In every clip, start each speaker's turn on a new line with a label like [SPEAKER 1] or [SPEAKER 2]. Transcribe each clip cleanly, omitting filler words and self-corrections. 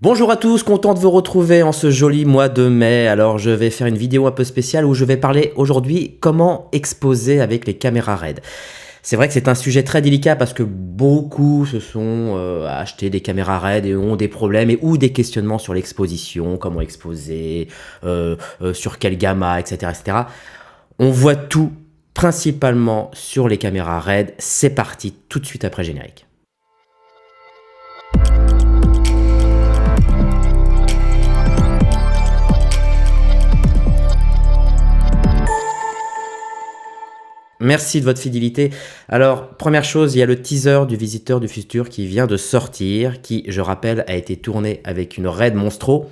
[SPEAKER 1] Bonjour à tous, content de vous retrouver en ce joli mois de mai. Alors je vais faire une vidéo un peu spéciale où je vais parler aujourd'hui comment exposer avec les caméras RED. C'est vrai que c'est un sujet très délicat parce que beaucoup se sont achetés des caméras RED et ont des problèmes ou des questionnements sur l'exposition, comment exposer, sur quel gamma, etc., etc. On voit tout principalement sur les caméras RED. C'est parti tout de suite après le générique. Merci de votre fidélité. Alors, première chose, il y a le teaser du Visiteur du Futur qui vient de sortir, qui, je rappelle, a été tourné avec une RED Monstro.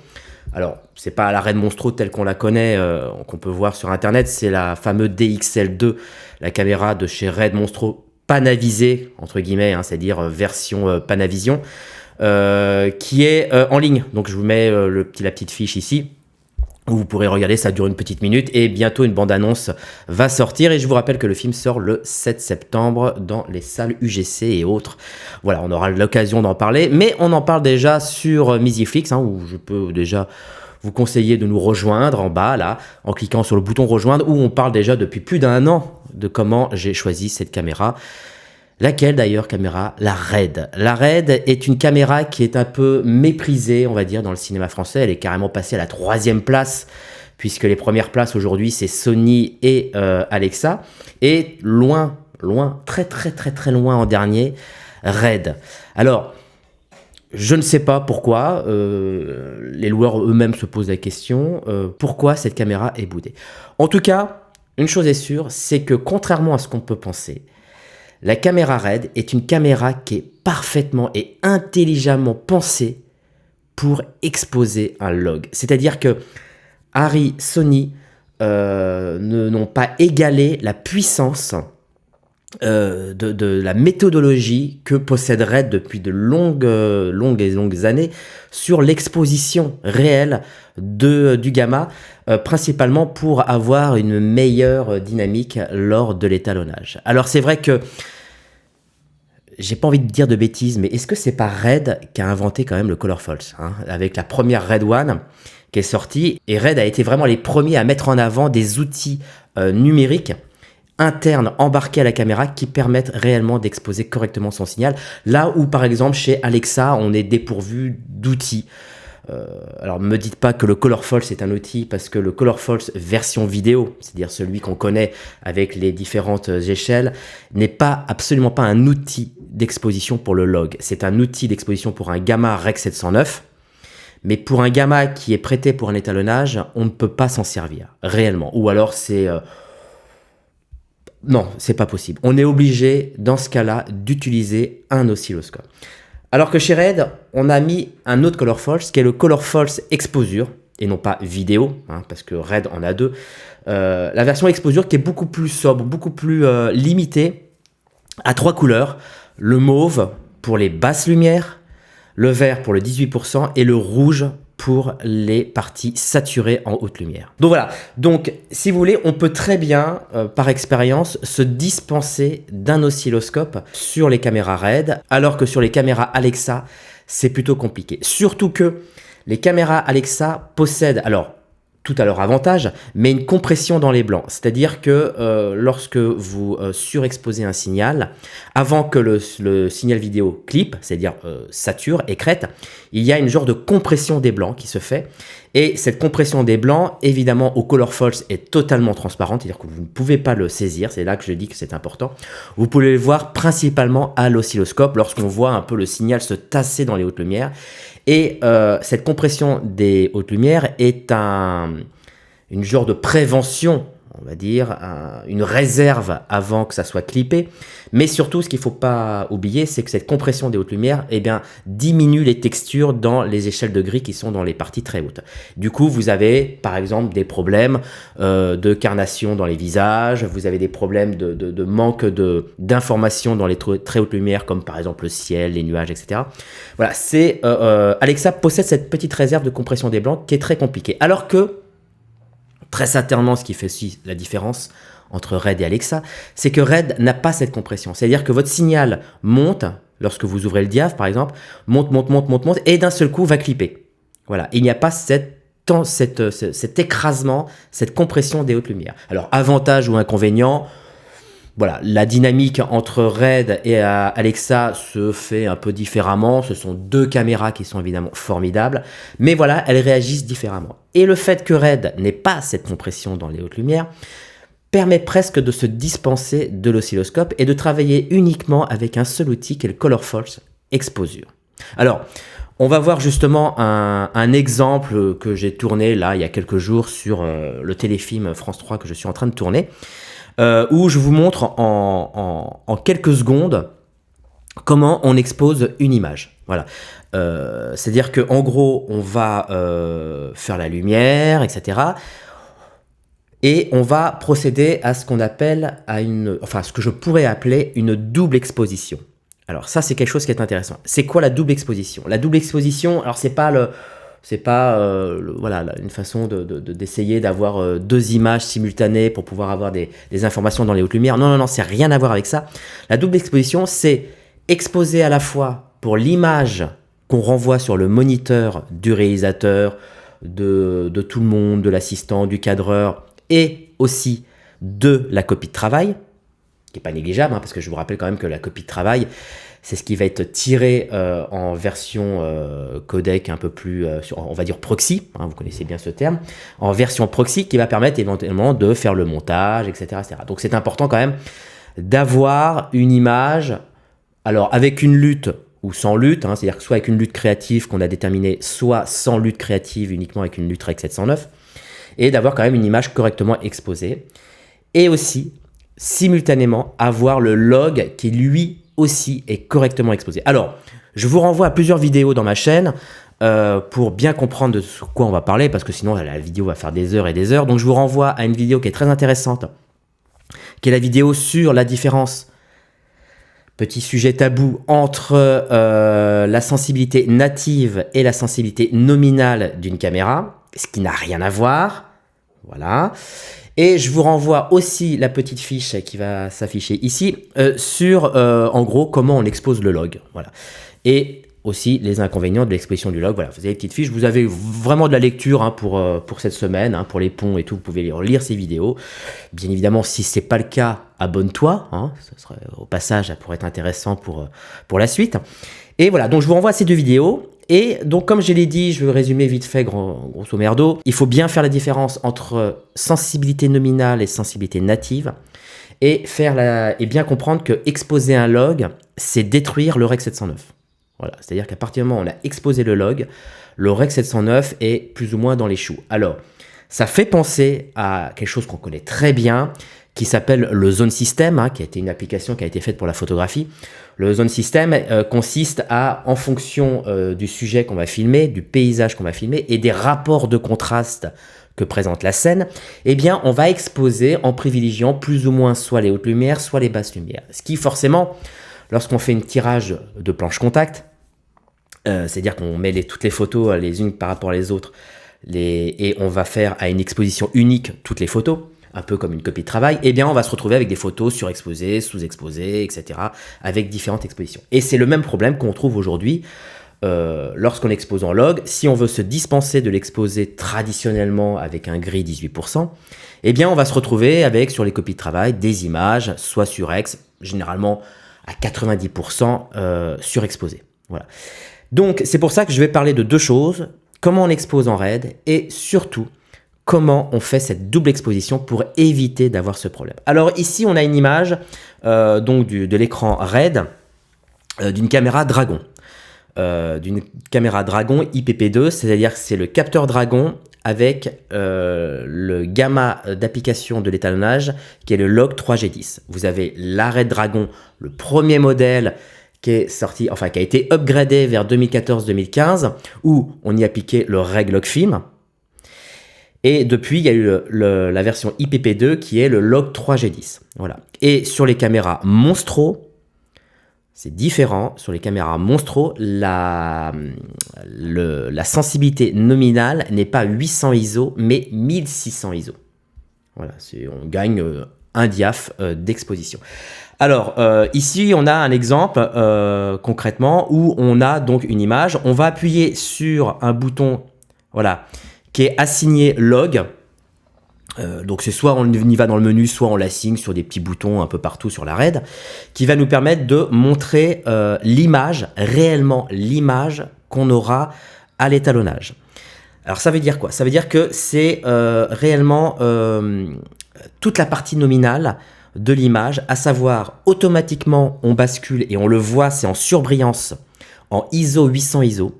[SPEAKER 1] Alors, c'est pas la RED Monstro telle qu'on la connaît, qu'on peut voir sur Internet, c'est la fameuse DXL2, la caméra de chez RED Monstro Panavisée, entre guillemets, hein, c'est-à-dire version Panavision, qui est en ligne. Donc, je vous mets la petite fiche ici. Vous pourrez regarder, ça dure une petite minute et bientôt une bande-annonce va sortir. Et je vous rappelle que le film sort le 7 septembre dans les salles UGC et autres. Voilà, on aura l'occasion d'en parler, mais on en parle déjà sur Misiflix, hein, où je peux déjà vous conseiller de nous rejoindre en bas, là, en cliquant sur le bouton rejoindre, où on parle déjà depuis plus d'un an de comment j'ai choisi cette caméra. Laquelle d'ailleurs caméra? La RED. La RED est une caméra qui est un peu méprisée, on va dire, dans le cinéma français. Elle est carrément passée à la 3e place, puisque les premières places aujourd'hui, c'est Sony et Alexa. Et loin, très loin en dernier, RED. Alors, je ne sais pas pourquoi, les loueurs eux-mêmes se posent la question, pourquoi cette caméra est boudée. En tout cas, une chose est sûre, c'est que contrairement à ce qu'on peut penser, la caméra RED est une caméra qui est parfaitement et intelligemment pensée pour exposer un log. C'est-à-dire que Arri, Sony n'ont pas égalé la puissance de la méthodologie que possède RED depuis de longues années sur l'exposition réelle du gamma, principalement pour avoir une meilleure dynamique lors de l'étalonnage. Alors c'est vrai que j'ai pas envie de dire de bêtises, mais est-ce que c'est pas RED qui a inventé quand même le Color False, hein, avec la première RED One qui est sortie, et RED a été vraiment les premiers à mettre en avant des outils numériques internes embarqués à la caméra qui permettent réellement d'exposer correctement son signal, là où par exemple chez Alexa on est dépourvu d'outils. Alors ne me dites pas que le Color False est un outil, parce que le Color False version vidéo, c'est-à-dire celui qu'on connaît avec les différentes échelles, n'est absolument pas un outil d'exposition pour le log. C'est un outil d'exposition pour un gamma Rec 709, mais pour un gamma qui est prêté pour un étalonnage, on ne peut pas s'en servir réellement. Ou alors c'est non, c'est pas possible. On est obligé dans ce cas-là d'utiliser un oscilloscope. Alors que chez RED, on a mis un autre Color False, qui est le Color False Exposure, et non pas vidéo, hein, parce que RED en a deux. La version Exposure qui est beaucoup plus sobre, beaucoup plus limitée, à 3 couleurs. Le mauve pour les basses lumières, le vert pour le 18% et le rouge pour les parties saturées en haute lumière. Donc voilà, donc si vous voulez, on peut très bien, par expérience, se dispenser d'un oscilloscope sur les caméras RED, alors que sur les caméras Alexa, c'est plutôt compliqué. Surtout que les caméras Alexa possèdent, alors tout à leur avantage, mais une compression dans les blancs. C'est-à-dire que lorsque vous surexposez un signal, avant que le signal vidéo clip, c'est-à-dire sature, écrète, il y a une genre de compression des blancs qui se fait. Et cette compression des blancs, évidemment, au Color False est totalement transparente, c'est-à-dire que vous ne pouvez pas le saisir, c'est là que je dis que c'est important. Vous pouvez le voir principalement à l'oscilloscope, lorsqu'on voit un peu le signal se tasser dans les hautes lumières. Et cette compression des hautes lumières est une genre de prévention, on va dire, une réserve avant que ça soit clippé. Mais surtout, ce qu'il ne faut pas oublier, c'est que cette compression des hautes lumières diminue les textures dans les échelles de gris qui sont dans les parties très hautes. Du coup, vous avez par exemple des problèmes de carnation dans les visages, vous avez des problèmes de manque d'informations dans les très hautes lumières, comme par exemple le ciel, les nuages, etc. Voilà, Alexa possède cette petite réserve de compression des blancs qui est très compliquée. Alors que, très certainement, ce qui fait aussi la différence entre RED et Alexa, c'est que RED n'a pas cette compression. C'est-à-dire que votre signal monte, lorsque vous ouvrez le diaph, par exemple, monte, monte, monte, monte, monte, et d'un seul coup va clipper. Voilà, il n'y a pas cet écrasement, cette compression des hautes lumières. Alors, avantage ou inconvénient, voilà, la dynamique entre Red et Alexa se fait un peu différemment. Ce sont deux caméras qui sont évidemment formidables, mais voilà, elles réagissent différemment. Et le fait que Red n'ait pas cette compression dans les hautes lumières permet presque de se dispenser de l'oscilloscope et de travailler uniquement avec un seul outil qui est le ColorForce Exposure. Alors, on va voir justement un exemple que j'ai tourné là il y a quelques jours sur le téléfilm France 3 que je suis en train de tourner, où je vous montre en quelques secondes comment on expose une image. Voilà. C'est-à-dire qu'en gros, on va faire la lumière, etc. Et on va procéder à ce qu'on appelle ce que je pourrais appeler une double exposition. Alors ça, c'est quelque chose qui est intéressant. C'est quoi la double exposition? La double exposition, alors c'est pas une façon d'essayer d'avoir deux images simultanées pour pouvoir avoir des informations dans les hautes lumières. Non, c'est rien à voir avec ça. La double exposition, c'est exposer à la fois pour l'image qu'on renvoie sur le moniteur du réalisateur, de tout le monde, de l'assistant, du cadreur, et aussi de la copie de travail, qui n'est pas négligeable, parce que je vous rappelle quand même que la copie de travail, c'est ce qui va être tiré en version codec un peu plus, on va dire proxy, vous connaissez bien ce terme, en version proxy qui va permettre éventuellement de faire le montage, etc. etc. Donc c'est important quand même d'avoir une image, alors avec une lutte ou sans lutte, c'est-à-dire que soit avec une lutte créative qu'on a déterminée, soit sans lutte créative uniquement avec une lutte Rec 709, et d'avoir quand même une image correctement exposée. Et aussi, simultanément, avoir le log qui, lui aussi, est correctement exposé. Alors, je vous renvoie à plusieurs vidéos dans ma chaîne pour bien comprendre de quoi on va parler, parce que sinon, la vidéo va faire des heures et des heures. Donc, je vous renvoie à une vidéo qui est très intéressante, qui est la vidéo sur la différence, petit sujet tabou, entre la sensibilité native et la sensibilité nominale d'une caméra, ce qui n'a rien à voir. Voilà. Et je vous renvoie aussi la petite fiche qui va s'afficher ici sur, en gros, comment on expose le log. Voilà. Et aussi les inconvénients de l'exposition du log. Voilà, vous avez une petite fiche. Vous avez vraiment de la lecture pour cette semaine, pour les ponts et tout. Vous pouvez lire ces vidéos. Bien évidemment, si ce n'est pas le cas, abonne-toi. Ce serait, au passage, ça pourrait être intéressant pour la suite. Et voilà, donc je vous renvoie à ces deux vidéos. Et donc, comme je l'ai dit, je vais résumer vite fait, grosso merdo, il faut bien faire la différence entre sensibilité nominale et sensibilité native et bien comprendre que exposer un log, c'est détruire le Rec 709. Voilà, c'est-à-dire qu'à partir du moment où on a exposé le log, le Rec 709 est plus ou moins dans les choux. Alors, ça fait penser à quelque chose qu'on connaît très bien, qui s'appelle le Zone System, qui a été une application qui a été faite pour la photographie. Le Zone System consiste à, en fonction du sujet qu'on va filmer, du paysage qu'on va filmer et des rapports de contraste que présente la scène, eh bien, on va exposer en privilégiant plus ou moins soit les hautes lumières, soit les basses lumières. Ce qui, forcément, lorsqu'on fait un tirage de planche contact, c'est-à-dire qu'on met toutes les photos les unes par rapport aux autres, et on va faire à une exposition unique toutes les photos, un peu comme une copie de travail, eh bien on va se retrouver avec des photos surexposées, sous-exposées, etc., avec différentes expositions. Et c'est le même problème qu'on trouve aujourd'hui lorsqu'on expose en log. Si on veut se dispenser de l'exposer traditionnellement avec un gris 18%, eh bien on va se retrouver avec, sur les copies de travail, des images, soit surex, généralement à 90% surexposées. Voilà. Donc c'est pour ça que je vais parler de deux choses, comment on expose en RED et surtout, comment on fait cette double exposition pour éviter d'avoir ce problème. Alors ici, on a une image donc de l'écran RED d'une caméra Dragon. IPP2, c'est-à-dire que c'est le capteur Dragon avec le gamma d'application de l'étalonnage qui est le log 3G10. Vous avez la RED Dragon, le premier modèle qui est sorti, enfin qui a été upgradé vers 2014-2015, où on y appliquait le Reg Log Film. Et depuis, il y a eu la version IPP2 qui est le log 3G10. Voilà. Et sur les caméras Monstro, c'est différent. Sur les caméras Monstro, la sensibilité nominale n'est pas 800 ISO, mais 1600 ISO. Voilà, on gagne un diaph d'exposition. Alors, ici, on a un exemple concrètement où on a donc une image. On va appuyer sur un bouton, voilà, qui est assigné log. Donc c'est soit on y va dans le menu, soit on l'assigne sur des petits boutons un peu partout sur la RAID, qui va nous permettre de montrer l'image, réellement l'image qu'on aura à l'étalonnage. Alors ça veut dire quoi? Ça veut dire que c'est réellement toute la partie nominale de l'image, à savoir automatiquement on bascule et on le voit, c'est en surbrillance, en ISO 800 ISO.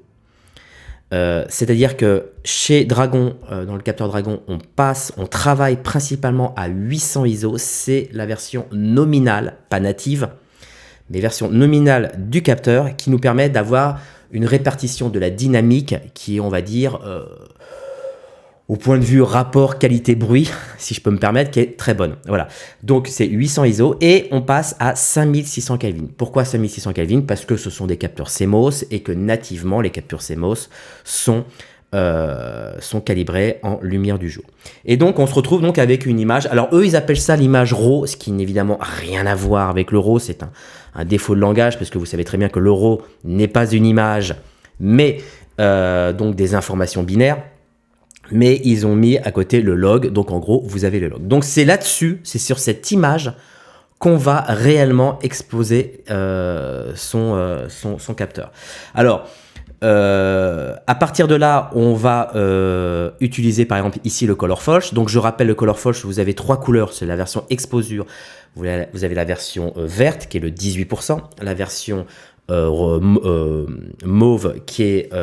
[SPEAKER 1] C'est-à-dire que chez Dragon, dans le capteur Dragon, on travaille principalement à 800 ISO. C'est la version nominale, pas native, mais version nominale du capteur qui nous permet d'avoir une répartition de la dynamique qui est, on va dire, au point de vue rapport qualité-bruit, si je peux me permettre, qui est très bonne. Voilà. Donc c'est 800 ISO et on passe à 5600 Kelvin. Pourquoi 5600 Kelvin? Parce que ce sont des capteurs CMOS et que nativement les capteurs CMOS sont calibrés en lumière du jour. Et donc on se retrouve donc avec une image. Alors eux ils appellent ça l'image RAW, ce qui n'a évidemment rien à voir avec le RAW. C'est un défaut de langage parce que vous savez très bien que le RAW n'est pas une image, mais donc des informations binaires. Mais ils ont mis à côté le log, donc en gros, vous avez le log. Donc c'est là-dessus, c'est sur cette image qu'on va réellement exposer son capteur. Alors, à partir de là, on va utiliser par exemple ici le Color Falch. Donc je rappelle le Color Falch, vous avez 3 couleurs, c'est la version exposure. Vous avez la version verte qui est le 18%, la version mauve qui est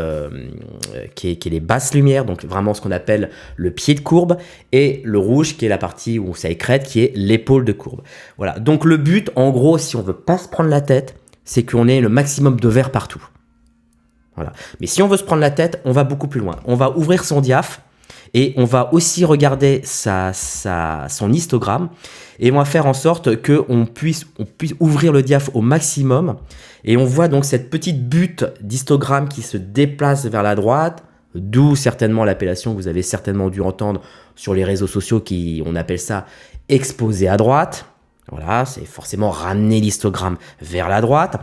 [SPEAKER 1] les basses lumières, donc vraiment ce qu'on appelle le pied de courbe, et le rouge qui est la partie où ça écrète, qui est l'épaule de courbe. Voilà, donc le but en gros, si on veut pas se prendre la tête, c'est qu'on ait le maximum de vert partout. Voilà. Mais si on veut se prendre la tête, on va beaucoup plus loin. On va ouvrir son diaph et on va aussi regarder son histogramme et on va faire en sorte qu'on puisse ouvrir le diaph au maximum. Et on voit donc cette petite butte d'histogramme qui se déplace vers la droite, d'où certainement l'appellation que vous avez certainement dû entendre sur les réseaux sociaux, on appelle ça exposé à droite. Voilà, c'est forcément ramener l'histogramme vers la droite.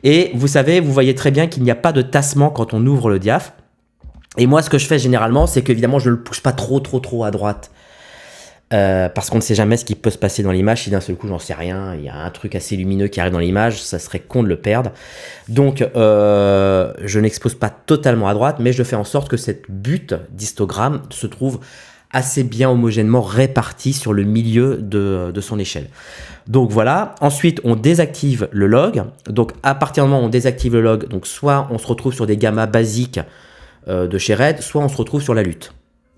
[SPEAKER 1] Et vous savez, vous voyez très bien qu'il n'y a pas de tassement quand on ouvre le diaph. Et moi, ce que je fais généralement, c'est qu'évidemment, je ne le pousse pas trop à droite. Parce qu'on ne sait jamais ce qui peut se passer dans l'image. Si d'un seul coup, j'en sais rien, il y a un truc assez lumineux qui arrive dans l'image, ça serait con de le perdre. Donc, je n'expose pas totalement à droite, mais je fais en sorte que cette butte d'histogramme se trouve assez bien homogènement répartie sur le milieu de son échelle. Donc voilà, ensuite on désactive le log. Donc à partir du moment où on désactive le log, donc soit on se retrouve sur des gammas basiques de chez RAID, soit on se retrouve sur la lutte.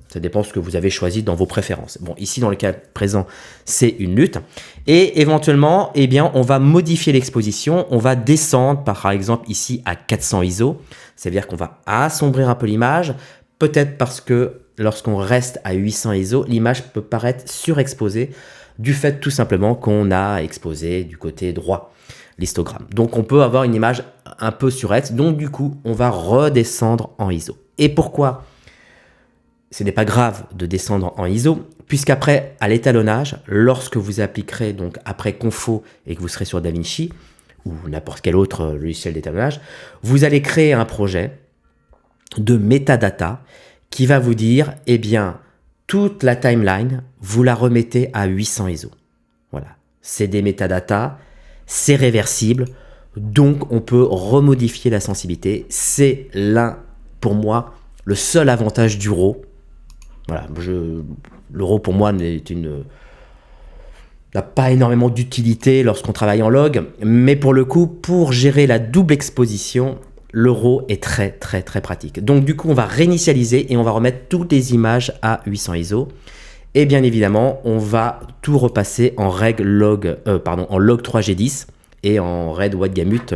[SPEAKER 1] Ça dépend de ce que vous avez choisi dans vos préférences. Bon, ici, dans le cas présent, c'est une lutte. Et éventuellement, eh bien, on va modifier l'exposition. On va descendre, par exemple, ici, à 400 ISO. C'est-à-dire qu'on va assombrir un peu l'image. Peut-être parce que lorsqu'on reste à 800 ISO, l'image peut paraître surexposée du fait tout simplement qu'on a exposé du côté droit l'histogramme. Donc, on peut avoir une image un peu surex. Donc, du coup, on va redescendre en ISO. Et pourquoi ce n'est pas grave de descendre en ISO, puisqu'après, à l'étalonnage, lorsque vous appliquerez donc après Confo et que vous serez sur DaVinci ou n'importe quel autre logiciel d'étalonnage, vous allez créer un projet de metadata qui va vous dire, eh bien, toute la timeline, vous la remettez à 800 ISO. Voilà, c'est des métadatas, c'est réversible, donc on peut remodifier la sensibilité. C'est pour moi, le seul avantage du RAW. Voilà, le RAW pour moi n'a pas énormément d'utilité lorsqu'on travaille en log, mais pour le coup, pour gérer la double exposition, le RAW est très pratique. Donc du coup, on va réinitialiser et on va remettre toutes les images à 800 ISO. Et bien évidemment, on va tout repasser en log 3G10 et en RAID wide gamut,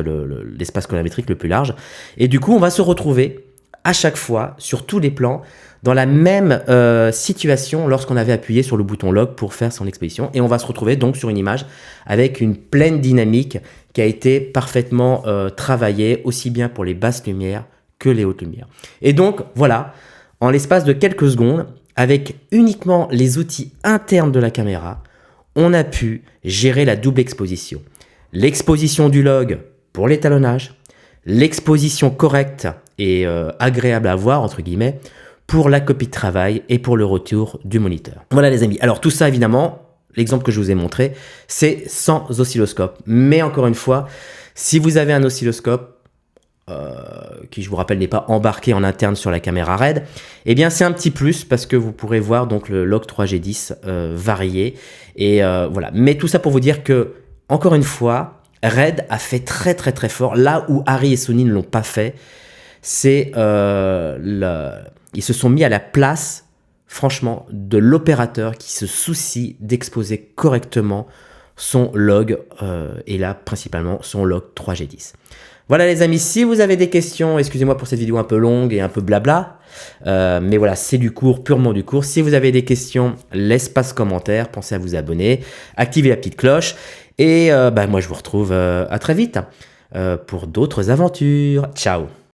[SPEAKER 1] l'espace colorimétrique le plus large. Et du coup, on va se retrouver à chaque fois, sur tous les plans, dans la même situation lorsqu'on avait appuyé sur le bouton log pour faire son exposition. Et on va se retrouver donc sur une image avec une pleine dynamique qui a été parfaitement travaillée, aussi bien pour les basses lumières que les hautes lumières. Et donc, voilà, en l'espace de quelques secondes, avec uniquement les outils internes de la caméra, on a pu gérer la double exposition. l'exposition du log pour l'étalonnage, l'exposition correcte et agréable à voir, entre guillemets, pour la copie de travail et pour le retour du moniteur. Voilà les amis. Alors tout ça évidemment, l'exemple que je vous ai montré, c'est sans oscilloscope. Mais encore une fois, si vous avez un oscilloscope, qui je vous rappelle n'est pas embarqué en interne sur la caméra RED, eh bien c'est un petit plus parce que vous pourrez voir donc le log 3G10 varier. Et voilà. Mais tout ça pour vous dire que, encore une fois, RED a fait très très très fort. Là où Arri et Sony ne l'ont pas fait, c'est ils se sont mis à la place, franchement, de l'opérateur qui se soucie d'exposer correctement son log, et là principalement son log 3G10. Voilà les amis, si vous avez des questions, excusez-moi pour cette vidéo un peu longue et un peu blabla, mais voilà, c'est du cours, purement du cours. Si vous avez des questions, l'espace commentaire, pensez à vous abonner, activez la petite cloche, et moi je vous retrouve à très vite pour d'autres aventures. Ciao.